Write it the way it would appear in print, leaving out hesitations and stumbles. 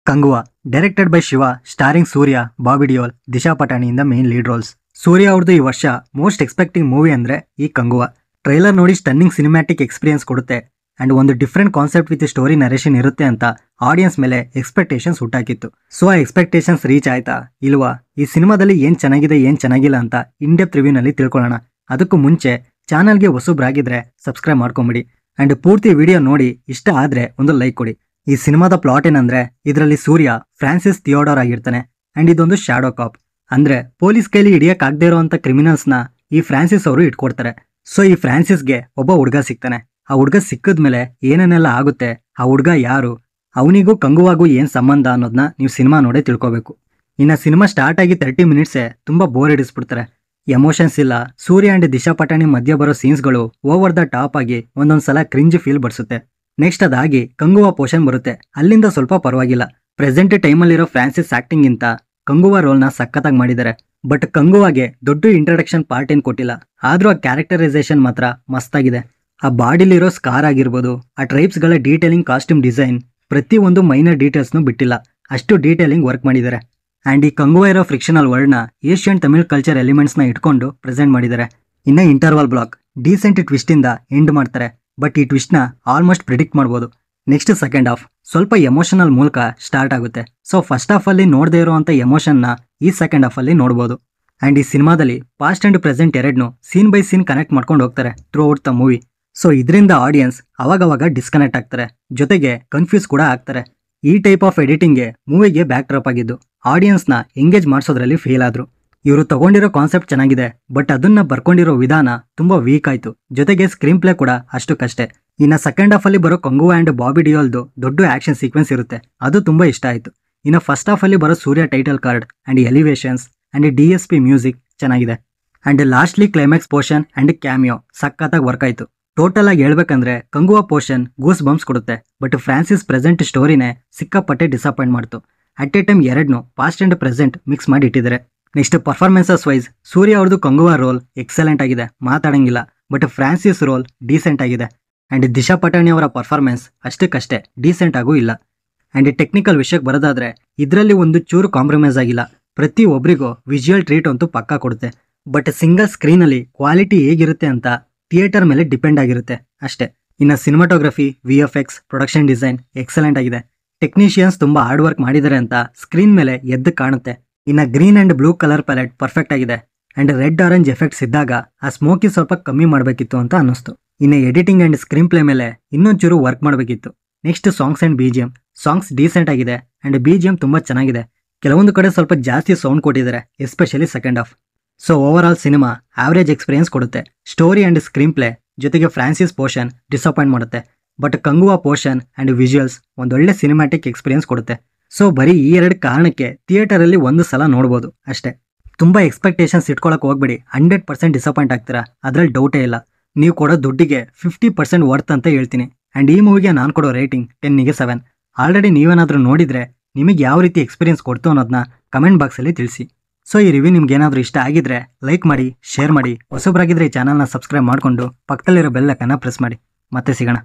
ಕಂಗುವಾ, directed by Siva, starring Suriya, Bobby Deol, Disha ಪಟಾಣಿಯಿಂದ main lead roles. Suriya ಅವ್ರದ್ದು ಈ ವರ್ಷ ಮೋಸ್ಟ್ ಎಕ್ಸ್ಪೆಕ್ಟಿಂಗ್ ಮೂವಿ ಅಂದ್ರೆ ಈ ಕಂಗುವಾ. ಟ್ರೈಲರ್ ನೋಡಿ ಸ್ಟನ್ನಿಂಗ್ ಸಿನಿಮ್ಯಾಟಿಕ್ ಎಕ್ಸ್ಪೀರಿಯನ್ಸ್ ಕೊಡುತ್ತೆ ಅಂಡ್ ಒಂದು different concept with story narration ಇರುತ್ತೆ ಅಂತ ಆಡಿಯನ್ಸ್ ಮೇಲೆ ಎಕ್ಸ್ಪೆಕ್ಟೇಷನ್ಸ್ ಹುಟ್ಟಾಕಿತ್ತು. ಸೊ ಆ ಎಕ್ಸ್ಪೆಕ್ಟೇಷನ್ಸ್ ರೀಚ್ ಆಯ್ತಾ ಇಲ್ವಾ? ಈ ಸಿನಿಮಾದಲ್ಲಿ ಏನ್ ಚೆನ್ನಾಗಿದೆ ಏನ್ ಚೆನ್ನಾಗಿಲ್ಲ ಅಂತ ಇನ್ ಡೆಪ್ತ್ ರಿವ್ಯೂನಲ್ಲಿ ತಿಳ್ಕೊಳ್ಳೋಣ. ಅದಕ್ಕೂ ಮುಂಚೆ ಚಾನಲ್ಗೆ ಹೊಸಬ್ರಾಗಿದ್ರೆ ಸಬ್ಸ್ಕ್ರೈಬ್ ಮಾಡ್ಕೊಂಬಿಡಿ ಅಂಡ್ ಪೂರ್ತಿ ವಿಡಿಯೋ ನೋಡಿ ಇಷ್ಟ ಆದ್ರೆ ಒಂದು ಲೈಕ್ ಕೊಡಿ. ಈ ಸಿನಿಮಾದ ಪ್ಲಾಟ್ ಏನಂದ್ರೆ ಇದರಲ್ಲಿ ಸೂರ್ಯ ಫ್ರಾನ್ಸಿಸ್ ಥಿಯೋಡೋರ್ ಆಗಿರ್ತಾನೆ ಅಂಡ್ ಇದೊಂದು ಶಾಡೋ ಕಾಪ್, ಅಂದ್ರೆ ಪೊಲೀಸ್ ಕೈಲಿ ಹಿಡಿಯಕ್ ಆಗದೆ ಇರುವಂತ ಕ್ರಿಮಿನಲ್ಸ್ ನ ಈ ಫ್ರಾನ್ಸಿಸ್ ಅವರು ಇಟ್ಕೊಡ್ತಾರೆ. ಸೊ ಈ ಫ್ರಾನ್ಸಿಸ್ಗೆ ಒಬ್ಬ ಹುಡುಗ ಸಿಗ್ತಾನೆ. ಆ ಹುಡುಗ ಸಿಕ್ಕದ್ಮೇಲೆ ಏನೇನೆಲ್ಲ ಆಗುತ್ತೆ, ಆ ಹುಡುಗ ಯಾರು, ಅವನಿಗೂ ಕಂಗುವಾಗೂ ಏನ್ ಸಂಬಂಧ ಅನ್ನೋದನ್ನ ನೀವು ಸಿನಿಮಾ ನೋಡೇ ತಿಳ್ಕೊಬೇಕು. ಇನ್ನ ಸಿನಿಮಾ ಸ್ಟಾರ್ಟ್ ಆಗಿ 30 ಮಿನಿಟ್ಸೇ ತುಂಬಾ ಬೋರ್ ಹಿಡಿಸ್ಬಿಡ್ತಾರೆ. ಎಮೋಷನ್ಸ್ ಇಲ್ಲ. ಸೂರ್ಯ ಅಂಡ್ ದಿಶಾ ಪಟಾಣಿ ಮಧ್ಯ ಬರೋ ಸೀನ್ಸ್ಗಳು ಓವರ್ ದ ಟಾಪ್ ಆಗಿ ಒಂದೊಂದ್ಸಲ ಕ್ರಿಂಜ್ ಫೀಲ್ ಬರ್ಸುತ್ತೆ. ನೆಕ್ಸ್ಟ್ ಅದಾಗಿ ಕಂಗುವಾ ಪೋರ್ಷನ್ ಬರುತ್ತೆ. ಅಲ್ಲಿಂದ ಸ್ವಲ್ಪ ಪರವಾಗಿಲ್ಲ. ಪ್ರೆಸೆಂಟ್ ಟೈಮಲ್ಲಿರೋ ಫ್ರಾನ್ಸಿಸ್ ಆಕ್ಟಿಂಗ್ ಗಿಂತ ಕಂಗುವಾ ರೋಲ್ನ ಸಖತ್ತಾಗಿ ಮಾಡಿದ್ದಾರೆ. ಬಟ್ ಕಂಗುವಾಗೆ ದೊಡ್ಡ ಇಂಟ್ರಡಕ್ಷನ್ ಪಾರ್ಟ್ ಏನ್ ಕೊಟ್ಟಿಲ್ಲ. ಆದ್ರೂ ಆ ಕ್ಯಾರೆಕ್ಟರೈಸೇಷನ್ ಮಾತ್ರ ಮಸ್ತಾಗಿದೆ. ಆ ಬಾಡಿಲಿರೋ ಸ್ಕಾರ್ ಆಗಿರ್ಬೋದು, ಆ ಟ್ರೈಬ್ಸ್ಗಳ ಡೀಟೇಲಿಂಗ್, ಕಾಸ್ಟ್ಯೂಮ್ ಡಿಸೈನ್, ಪ್ರತಿ ಒಂದು ಮೈನರ್ ಡೀಟೇಲ್ಸ್ನು ಬಿಟ್ಟಿಲ್ಲ. ಅಷ್ಟು ಡೀಟೇಲಿಂಗ್ ವರ್ಕ್ ಮಾಡಿದ್ದಾರೆ. ಅಂಡ್ ಈ ಕಂಗುವಾ ಇರೋ ಫ್ರಿಕ್ಷನಲ್ ವರ್ಲ್ಡ್ನ ಏಷ್ಯನ್ ತಮಿಳ್ ಕಲ್ಚರ್ ಎಲಿಮೆಂಟ್ಸ್ನ ಇಟ್ಕೊಂಡು ಪ್ರೆಸೆಂಟ್ ಮಾಡಿದ್ದಾರೆ. ಇನ್ನ ಇಂಟರ್ವಲ್ ಬ್ಲಾಕ್ ಡೀಸೆಂಟ್ ಟ್ವಿಸ್ಟ್ ಇಂದ ಎಂಡ್ ಮಾಡ್ತಾರೆ. ಬಟ್ ಈ ಟ್ವಿಸ್ಟ್ ನ ಆಲ್ಮೋಸ್ಟ್ ಪ್ರಿಡಿಕ್ಟ್ ಮಾಡ್ಬೋದು. ನೆಕ್ಸ್ಟ್ ಸೆಕೆಂಡ್ ಹಾಫ್ ಸ್ವಲ್ಪ ಎಮೋಷನಲ್ ಮೂಲಕ ಸ್ಟಾರ್ಟ್ ಆಗುತ್ತೆ. ಸೊ ಫಸ್ಟ್ ಹಾಫ್ ಅಲ್ಲಿ ನೋಡದೇ ಇರುವಂತ ಎಮೋಷನ್ ನ ಈ ಸೆಕೆಂಡ್ ಹಾಫ್ ಅಲ್ಲಿ ನೋಡಬಹುದು. ಅಂಡ್ ಈ ಸಿನಿಮಾದಲ್ಲಿ ಪಾಸ್ಟ್ ಅಂಡ್ ಪ್ರೆಸೆಂಟ್ ಎರಡ್ನು ಸೀನ್ ಬೈ ಸೀನ್ ಕನೆಕ್ಟ್ ಮಾಡ್ಕೊಂಡು ಹೋಗ್ತಾರೆ throughout the movie. So ಇದರಿಂದ ಆಡಿಯನ್ಸ್ ಅವಾಗವಾಗ ಡಿಸ್ಕನೆಕ್ಟ್ ಆಗ್ತಾರೆ, ಜೊತೆಗೆ ಕನ್ಫ್ಯೂಸ್ ಕೂಡ ಆಗ್ತಾರೆ. ಈ ಟೈಪ್ ಆಫ್ ಎಡಿಟಿಂಗ್ಗೆ ಮೂವಿಗೆ ಬ್ಯಾಕ್ ಡ್ರಾಪ್ ಆಗಿದ್ದು ಆಡಿಯನ್ಸ್ ನ ಎಂಗೇಜ್ ಮಾಡಿಸೋದ್ರಲ್ಲಿ ಫೇಲ್ ಆದ್ರು. ಇವರು ತಗೊಂಡಿರೋ ಕಾನ್ಸೆಪ್ಟ್ ಚೆನ್ನಾಗಿದೆ, ಬಟ್ ಅದನ್ನ ಬರ್ಕೊಂಡಿರೋ ವಿಧಾನ ತುಂಬಾ ವೀಕ್ ಆಯ್ತು. ಜೊತೆಗೆ ಸ್ಕ್ರೀನ್ ಪ್ಲೇ ಕೂಡ ಅಷ್ಟಕ್ಕಷ್ಟೇ. ಇನ್ನ ಸೆಕೆಂಡ್ ಹಾಫ್ ಅಲ್ಲಿ ಬರೋ ಕಂಗುವಾ ಅಂಡ್ ಬಾಬಿ ಡಿಯೋಲ್ದು ದೊಡ್ಡ ಆಕ್ಷನ್ ಸೀಕ್ವೆನ್ಸ್ ಇರುತ್ತೆ, ಅದು ತುಂಬಾ ಇಷ್ಟ ಆಯ್ತು. ಇನ್ನ ಫಸ್ಟ್ ಹಾಫ್ ಅಲ್ಲಿ ಬರೋ Suriya title card and elevations and DSP music ಚೆನ್ನಾಗಿದೆ. And lastly climax portion and cameo ಸಖತ್ತಾಗಿ ವರ್ಕ್ ಆಯ್ತು. ಟೋಟಲ್ ಆಗಿ ಹೇಳ್ಬೇಕಂದ್ರೆ ಕಂಗುವಾ ಪೋರ್ಷನ್ ಗೂಸ್ ಬಂಪ್ಸ್ ಕೊಡುತ್ತೆ. ಬಟ್ ಫ್ರಾನ್ಸಿಸ್ ಪ್ರೆಸೆಂಟ್ ಸ್ಟೋರಿನೇ ಸಿಕ್ಕಾಪಟ್ಟೆ ಡಿಸಪಾಯಿಂಟ್ ಮಾಡ್ತು. ಅಟ್ ಎ ಟೈಮ್ ಎರಡ್ನು ಪಾಸ್ಟ್ ಅಂಡ್ ಪ್ರೆಸೆಂಟ್ ಮಿಕ್ಸ್ ಮಾಡಿ ಇಟ್ಟಿದ್ದಾರೆ. ನೆಕ್ಸ್ಟ್ ಪರ್ಫಾರ್ಮೆನ್ಸಸ್ ವೈಸ್ ಸೂರ್ಯ ಅವ್ರದ್ದು ಕಂಗುವಾ ರೋಲ್ ಎಕ್ಸಲೆಂಟ್ ಆಗಿದೆ, ಮಾತಾಡಂಗಿಲ್ಲ. ಬಟ್ ಫ್ರಾನ್ಸಿಸ್ ರೋಲ್ ಡೀಸೆಂಟ್ ಆಗಿದೆ. ಅಂಡ್ ದಿಶಾ ಪಟಾಣಿ ಅವರ ಪರ್ಫಾರ್ಮೆನ್ಸ್ ಅಷ್ಟಕ್ಕಷ್ಟೇ ಡೀಸೆಂಟ್ ಆಗೂ ಇಲ್ಲ. ಅಂಡ್ ಟೆಕ್ನಿಕಲ್ ವಿಷಯಕ್ಕೆ ಬರೋದಾದ್ರೆ ಇದರಲ್ಲಿ ಒಂದು ಚೂರು ಕಾಂಪ್ರಮೈಸ್ ಆಗಿಲ್ಲ. ಪ್ರತಿ ಒಬ್ರಿಗೂ ವಿಜುವಲ್ ಟ್ರೀಟ್ ಅಂತೂ ಪಕ್ಕಾ ಕೊಡುತ್ತೆ. ಬಟ್ ಸಿಂಗಲ್ ಸ್ಕ್ರೀನ್ ಅಲ್ಲಿ ಕ್ವಾಲಿಟಿ ಹೇಗಿರುತ್ತೆ ಅಂತ ಥಿಯೇಟರ್ ಮೇಲೆ ಡಿಪೆಂಡ್ ಆಗಿರುತ್ತೆ ಅಷ್ಟೇ. ಇನ್ನು cinematography, VFX, production design excellent ಆಗಿದೆ. ಟೆಕ್ನಿಷಿಯನ್ಸ್ ತುಂಬಾ ಹಾರ್ಡ್ ವರ್ಕ್ ಮಾಡಿದ್ದಾರೆ ಅಂತ ಸ್ಕ್ರೀನ್ ಮೇಲೆ ಎದ್ದು ಕಾಣುತ್ತೆ. ಇನ್ನ green and blue colour palette perfect ಆಗಿದೆ. ಅಂಡ್ ರೆಡ್ ಆರೆಂಜ್ ಎಫೆಕ್ಟ್ಸ್ ಇದ್ದಾಗ ಆ ಸ್ಮೋಕಿ ಸ್ವಲ್ಪ ಕಮ್ಮಿ ಮಾಡಬೇಕಿತ್ತು ಅಂತ ಅನ್ನಿಸ್ತು. ಇನ್ನು ಎಡಿಟಿಂಗ್ ಅಂಡ್ ಸ್ಕ್ರೀನ್ ಪ್ಲೇ ಮೇಲೆ ಇನ್ನೊಂಚೂರು ವರ್ಕ್ ಮಾಡಬೇಕಿತ್ತು. Next songs and BGM. Songs decent ಆಗಿದೆ ಅಂಡ್ BGM ತುಂಬಾ ಚೆನ್ನಾಗಿದೆ. ಕೆಲವೊಂದು ಕಡೆ ಸ್ವಲ್ಪ ಜಾಸ್ತಿ ಸೌಂಡ್ ಕೊಟ್ಟಿದ್ದಾರೆ, especially second half. So over all cinema average experience ಕೊಡುತ್ತೆ. ಸ್ಟೋರಿ ಅಂಡ್ ಸ್ಕ್ರೀನ್ ಪ್ಲೇ ಜೊತೆಗೆ ಫ್ರಾನ್ಸಿಸ್ ಪೋರ್ಷನ್ ಡಿಸಪಾಯಿಂಟ್ ಮಾಡುತ್ತೆ. ಬಟ್ ಕಂಗುವಾ ಪೋರ್ಷನ್ ಅಂಡ್ ವಿಜುವಲ್ಸ್ ಒಂದೊಳ್ಳೆ ಸಿನಿಮ್ಯಾಟಿಕ್ ಎಕ್ಸ್ಪೀರಿಯನ್ಸ್ ಕೊಡುತ್ತೆ. ಸೊ ಬರೀ ಈ ಎರಡು ಕಾರಣಕ್ಕೆ ಥಿಯೇಟರ್ ಅಲ್ಲಿ ಒಂದು ಸಲ ನೋಡ್ಬೋದು ಅಷ್ಟೇ. ತುಂಬಾ ಎಕ್ಸ್ಪೆಕ್ಟೇಷನ್ಸ್ ಇಟ್ಕೊಳಕ್ ಹೋಗ್ಬೇಡಿ, 100% ಡಿಸಪಾಯಿಂಟ್ ಆಗ್ತೀರಾ, ಅದ್ರಲ್ಲಿ ಡೌಟೇ ಇಲ್ಲ. ನೀವು ಕೊಡೋ ದುಡ್ಡಿಗೆ 50% ವರ್ತ್ ಅಂತ ಹೇಳ್ತೀನಿ. ಅಂಡ್ ಈ ಮೂವಿಗೆ ನಾನು ಕೊಡೋ ರೇಟಿಂಗ್ 10ಗೆ 7. ಆಲ್ರೆಡಿ ನೀವೇನಾದ್ರೂ ನೋಡಿದ್ರೆ ನಿಮಗೆ ಯಾವ ರೀತಿ ಎಕ್ಸ್ಪೀರಿಯನ್ಸ್ ಕೊಡ್ತು ಅನ್ನೋದನ್ನ ಕಮೆಂಟ್ ಬಾಕ್ಸಲ್ಲಿ ತಿಳಿಸಿ. ಸೊ ಈ ರಿವ್ಯೂ ನಿಮ್ಗೆ ಏನಾದರೂ ಇಷ್ಟ ಆಗಿದ್ರೆ ಲೈಕ್ ಮಾಡಿ, ಶೇರ್ ಮಾಡಿ. ಹೊಸಬ್ರಾಗಿದ್ರೆ ಈ ಚಾನಲ್ನ ಸಬ್ಸ್ಕ್ರೈಬ್ ಮಾಡಿಕೊಂಡು ಪಕ್ಕದಲ್ಲಿರೋ ಬೆಲ್ ಐಕಾನ್ನ ಪ್ರೆಸ್ ಮಾಡಿ. ಮತ್ತೆ ಸಿಗೋಣ.